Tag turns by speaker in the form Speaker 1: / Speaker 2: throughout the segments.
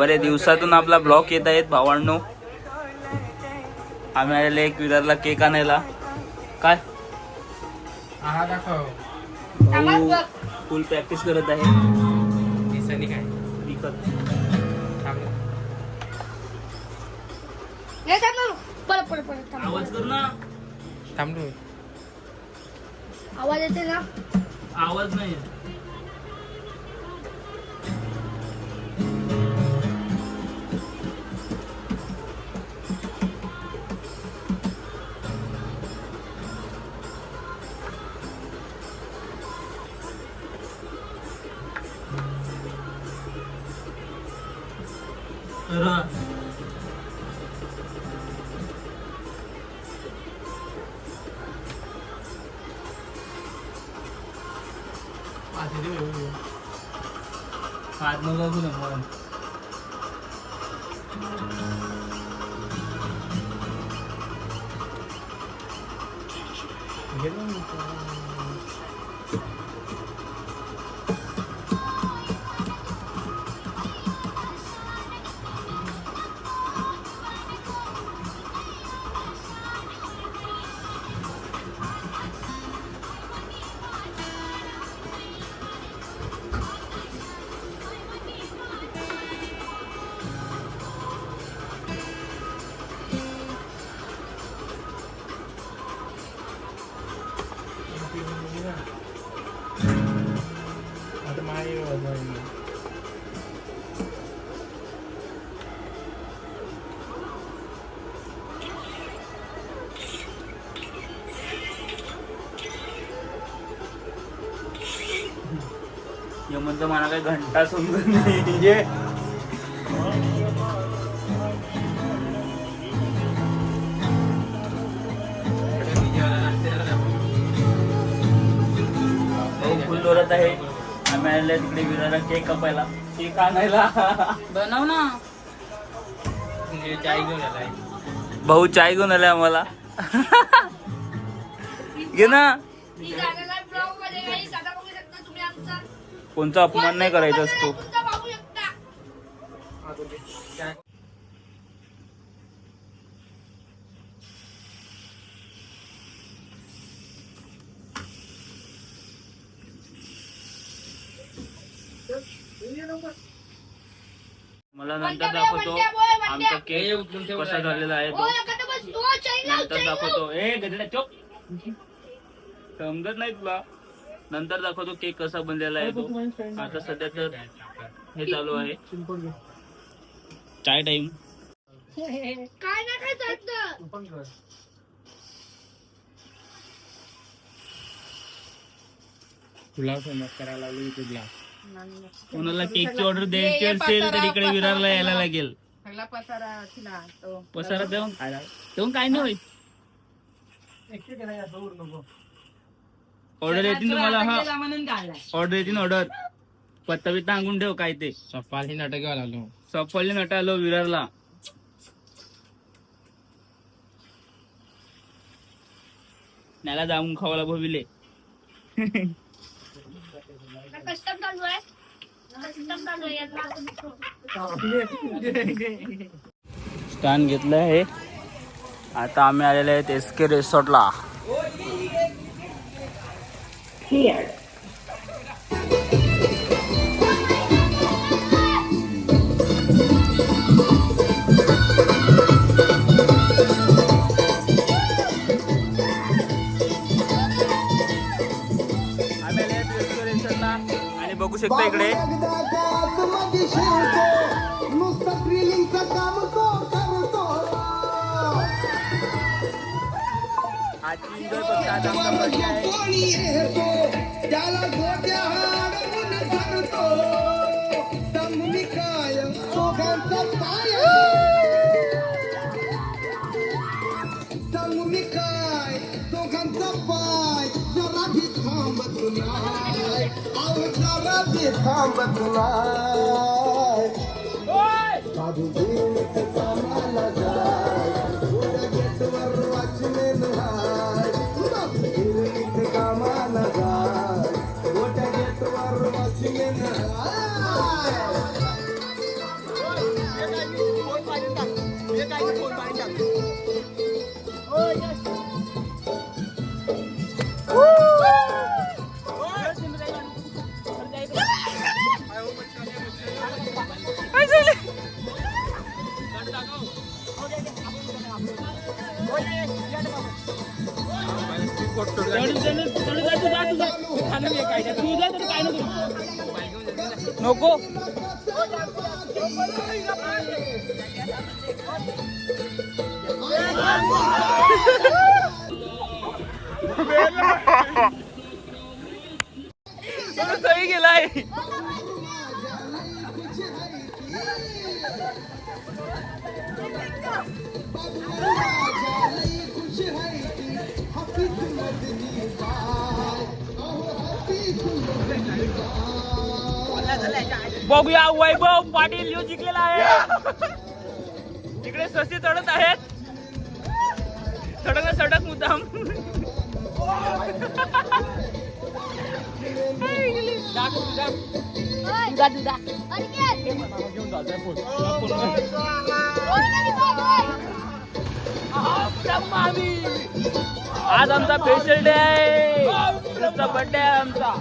Speaker 1: बरे दिवसातून आपला ब्लॉग येत आहेत भावांनो. आम्ही आलेले एक विरारला केक आणायला. काय भाऊ फुल प्रॅक्टिस करत आहे.
Speaker 2: काय
Speaker 1: विकत आवाज कर ना.
Speaker 2: थांबलो.
Speaker 3: आवाज येते ना.
Speaker 1: आवाज नाही. हात नको करू नका.
Speaker 2: आता माझी
Speaker 1: म्हणतो मला काही घंटा समजत नाही. फुल दोरत आहे. आम्ही आलेले तिकडे विराला केक कापायला. केक आणायला
Speaker 4: बनव ना.
Speaker 2: चाय घेऊन आलाय.
Speaker 1: भाऊ चाय घेऊन आलाय आम्हाला. घे ना. कोणता अपमान नाही करायचा असतो. मला नंतर दाखवतो आमचा केक कसा झालेला आहे तो. नंतर दाखवतो. गजड्या चोप समजत नाही तुला. नंतर दाखवतो केक कसा बनलेला आहे तो. आता सध्या तर हे चालू आहे चाय टाइम.
Speaker 3: काय नाही खायचं.
Speaker 2: तुला फेमस करायला लागली तुला.
Speaker 1: कोणाला केकची ऑर्डर द्यायची असेल तर इकडे विरारला यायला लागेल. पसारा देऊन काय नाही होईल. ऑर्डर येतील तुम्हाला. हा ऑर्डर येतील. ऑर्डर पत्ता बित्ता सांगून ठेव काय ते.
Speaker 2: सफाल ही नाटक आलो.
Speaker 1: सफाली नट आलो विरारला. त्याला जाऊन खावाला भविले.
Speaker 3: कस्टम चालू आहे.
Speaker 1: स्टँड घेतलं आहे. आता आम्ही आलेले आहेत SK रिसॉर्टला. आणि बघू शकता इकडे आजची एन्जॉय करतो. आज आमचा बर्थडे आहे. नको सही गेलाय. बघूया वैभव पाटील यो जिंकलेला आहे. तिकडे ससी चढत आहेत. सडक सडक मुद्दाम. आज आमचा स्पेशल डे आहे. आमचा बर्थडे आहे आमचा.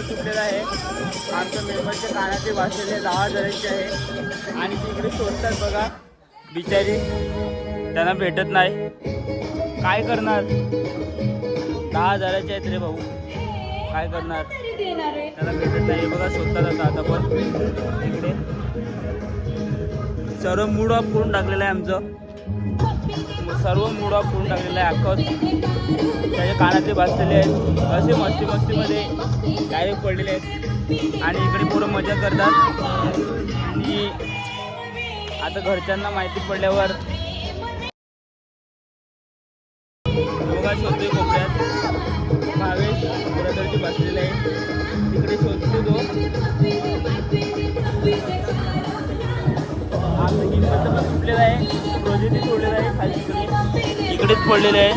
Speaker 1: चुकलेला आहे. आमच्या मेंबरच्या कानाचे वाचलेले 10,000चे आहे आणि तिकडे शोधतात बघा बिचारी, त्यांना भेटत नाही. काय करणार, 10,000चे आहेत रे भाऊ, काय करणार, त्याला भेटत नाही. बघा शोधतात आता पण तिकडे. सर्व मूड ऑफ करून टाकलेलं आहे आमचं, सर्व मूड ऑफ करून टाकलेलं आहे अख्खं. त्याचे कानातले भाजलेले आहेत, असे मस्ती मस्तीमध्ये डायरेक्ट पडलेले आहेत आणि इकडे पुरं मजा करतात. आणि आता घरच्यांना माहिती पडल्यावर बघा शोधतोय कोपऱ्यात. भावेश ब्रदरची बसलेला आहे तिकडे शोधतो तो. आपलं हिंमत पण सुटलेला आहे. प्रोजेक्टही सोडलेला आहे खाली इकडेच पडलेलं आहे.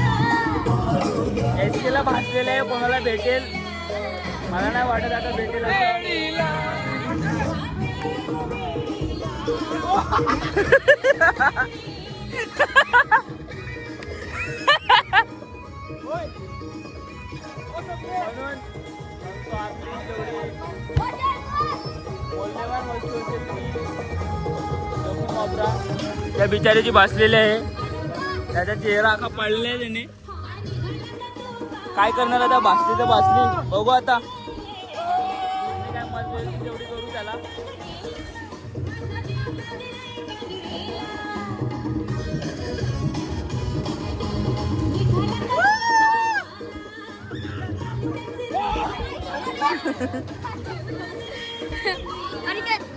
Speaker 1: एस केला भासलेलं आहे. कोणाला भेटेल मला नाही वाटत आता भेटेल त्या बिचारीची भासलेली आहे. त्याचा चेहरा अख्खा पडलेला आहे त्याने. काय करणार आता भासली तर भासली बघू आता काय मदत तेवढी करू त्याला.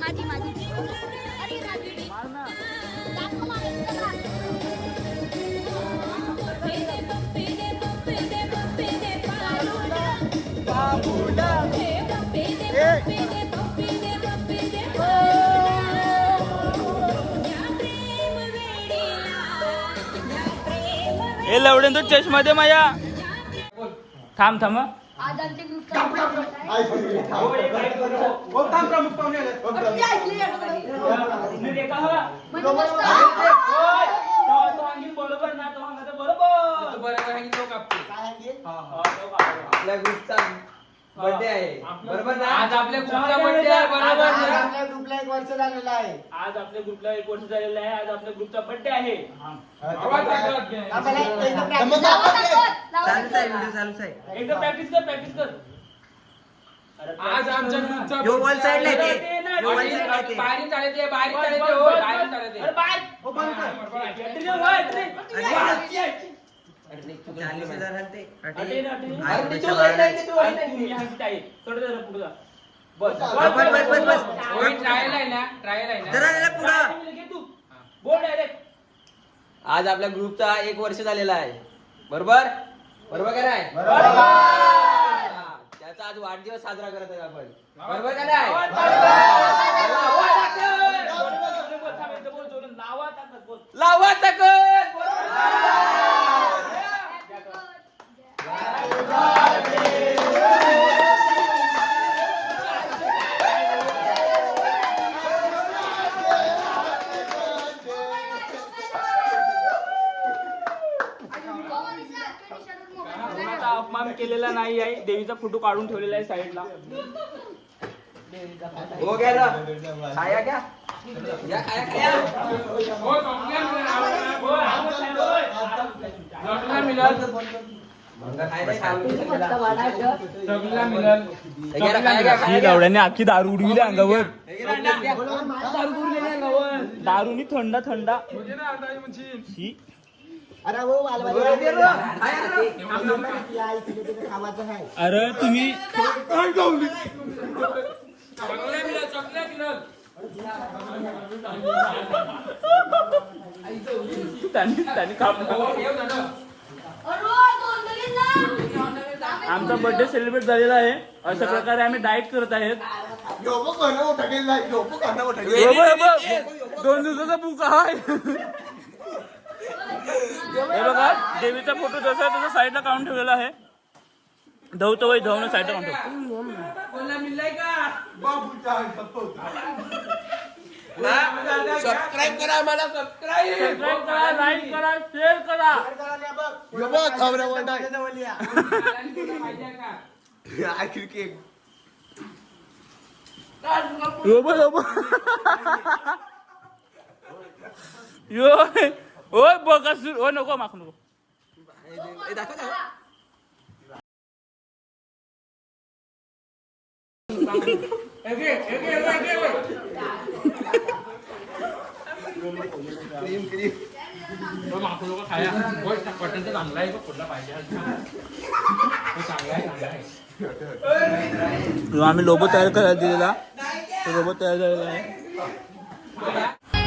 Speaker 3: माझी माझी
Speaker 1: मार ना. हे लवडे तू चष्मा दे माझ्या. थांब थांब हं.
Speaker 3: आज आमच्या ग्रुपचा
Speaker 1: बरोबर ना तो बरोबर
Speaker 4: आपल्या ग्रुपचा बर्थडे आहे बरोबर ना.
Speaker 2: आज आपल्या ग्रुपचा बर्थडे आहे बरोबर ना.
Speaker 4: आपल्या ग्रुपला 1 वर्ष झालेलं आहे.
Speaker 1: आज आपल्या ग्रुपला 1 वर्ष झालेलं आहे. आज आपल्या ग्रुपचा बर्थडे आहे. एकदा प्रॅक्टिस कर प्रॅक्टिस कर.
Speaker 2: आज आमच्या ग्रुपचा
Speaker 4: यो वन साइड
Speaker 1: अरे
Speaker 2: बाहेर चालते बाहेर चालते हो बाहेर चालते.
Speaker 1: अरे बाय हो बंद कर.
Speaker 4: 40,000 हलते.
Speaker 1: बस
Speaker 2: ट्रायल आहे ना ट्रायल आहे ना.
Speaker 4: जरा पुढं.
Speaker 1: बोल डायरेक्ट.
Speaker 4: आज आपल्या ग्रुपचा 1 वर्ष झालेला आहे बरोबर बरोबर काय नाही. त्याचा आज वाढदिवस साजरा करत आहे आपण बरोबर काय नाही. लावा ताकद.
Speaker 1: अपमान केलेला नाही आहे. देवीचा फोटो काढून ठेवलेला आहे साईडला.
Speaker 4: हो गया ना. खाया क्या या खाया खाया.
Speaker 1: ही गवड्याने अख्खी दारू उडविली अंगावर. दारूनी थंडा थंडा. ही अरे तुम्ही त्यांनी आमचा बर्थडे सेलिब्रेट झालेला आहे. अशा प्रकारे आम्ही डाएट करत आहेत. 2 दिवसाचा बुक आहे. हे बघा देवीचा फोटो जसा तसा साईडला काढून ठेवलेला आहे. धवतो बाई धवणं साईडला काढून ठेव.
Speaker 4: सबस्क्राईब करा मला. सबस्क्राईब
Speaker 1: करा, लाईक करा, शेअर करा. यो ओय बघा ओ नको माफ नको. आम्ही लोगो तयार करायला दिलेला. तो लोगो तयार झालेला आहे.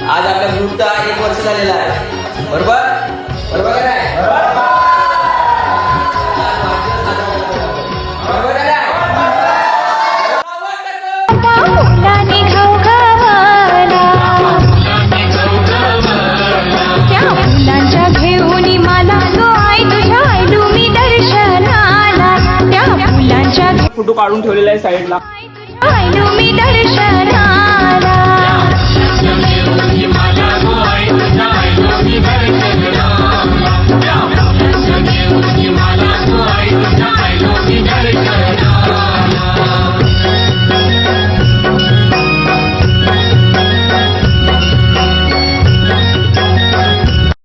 Speaker 4: आज आपल्या ग्रुपचा 1 वर्ष झालेला आहे बरोबर बरोबर काय.
Speaker 1: फोटो काढून ठेवलेला आहे साईडला.
Speaker 5: तुम्ही दर्शनाला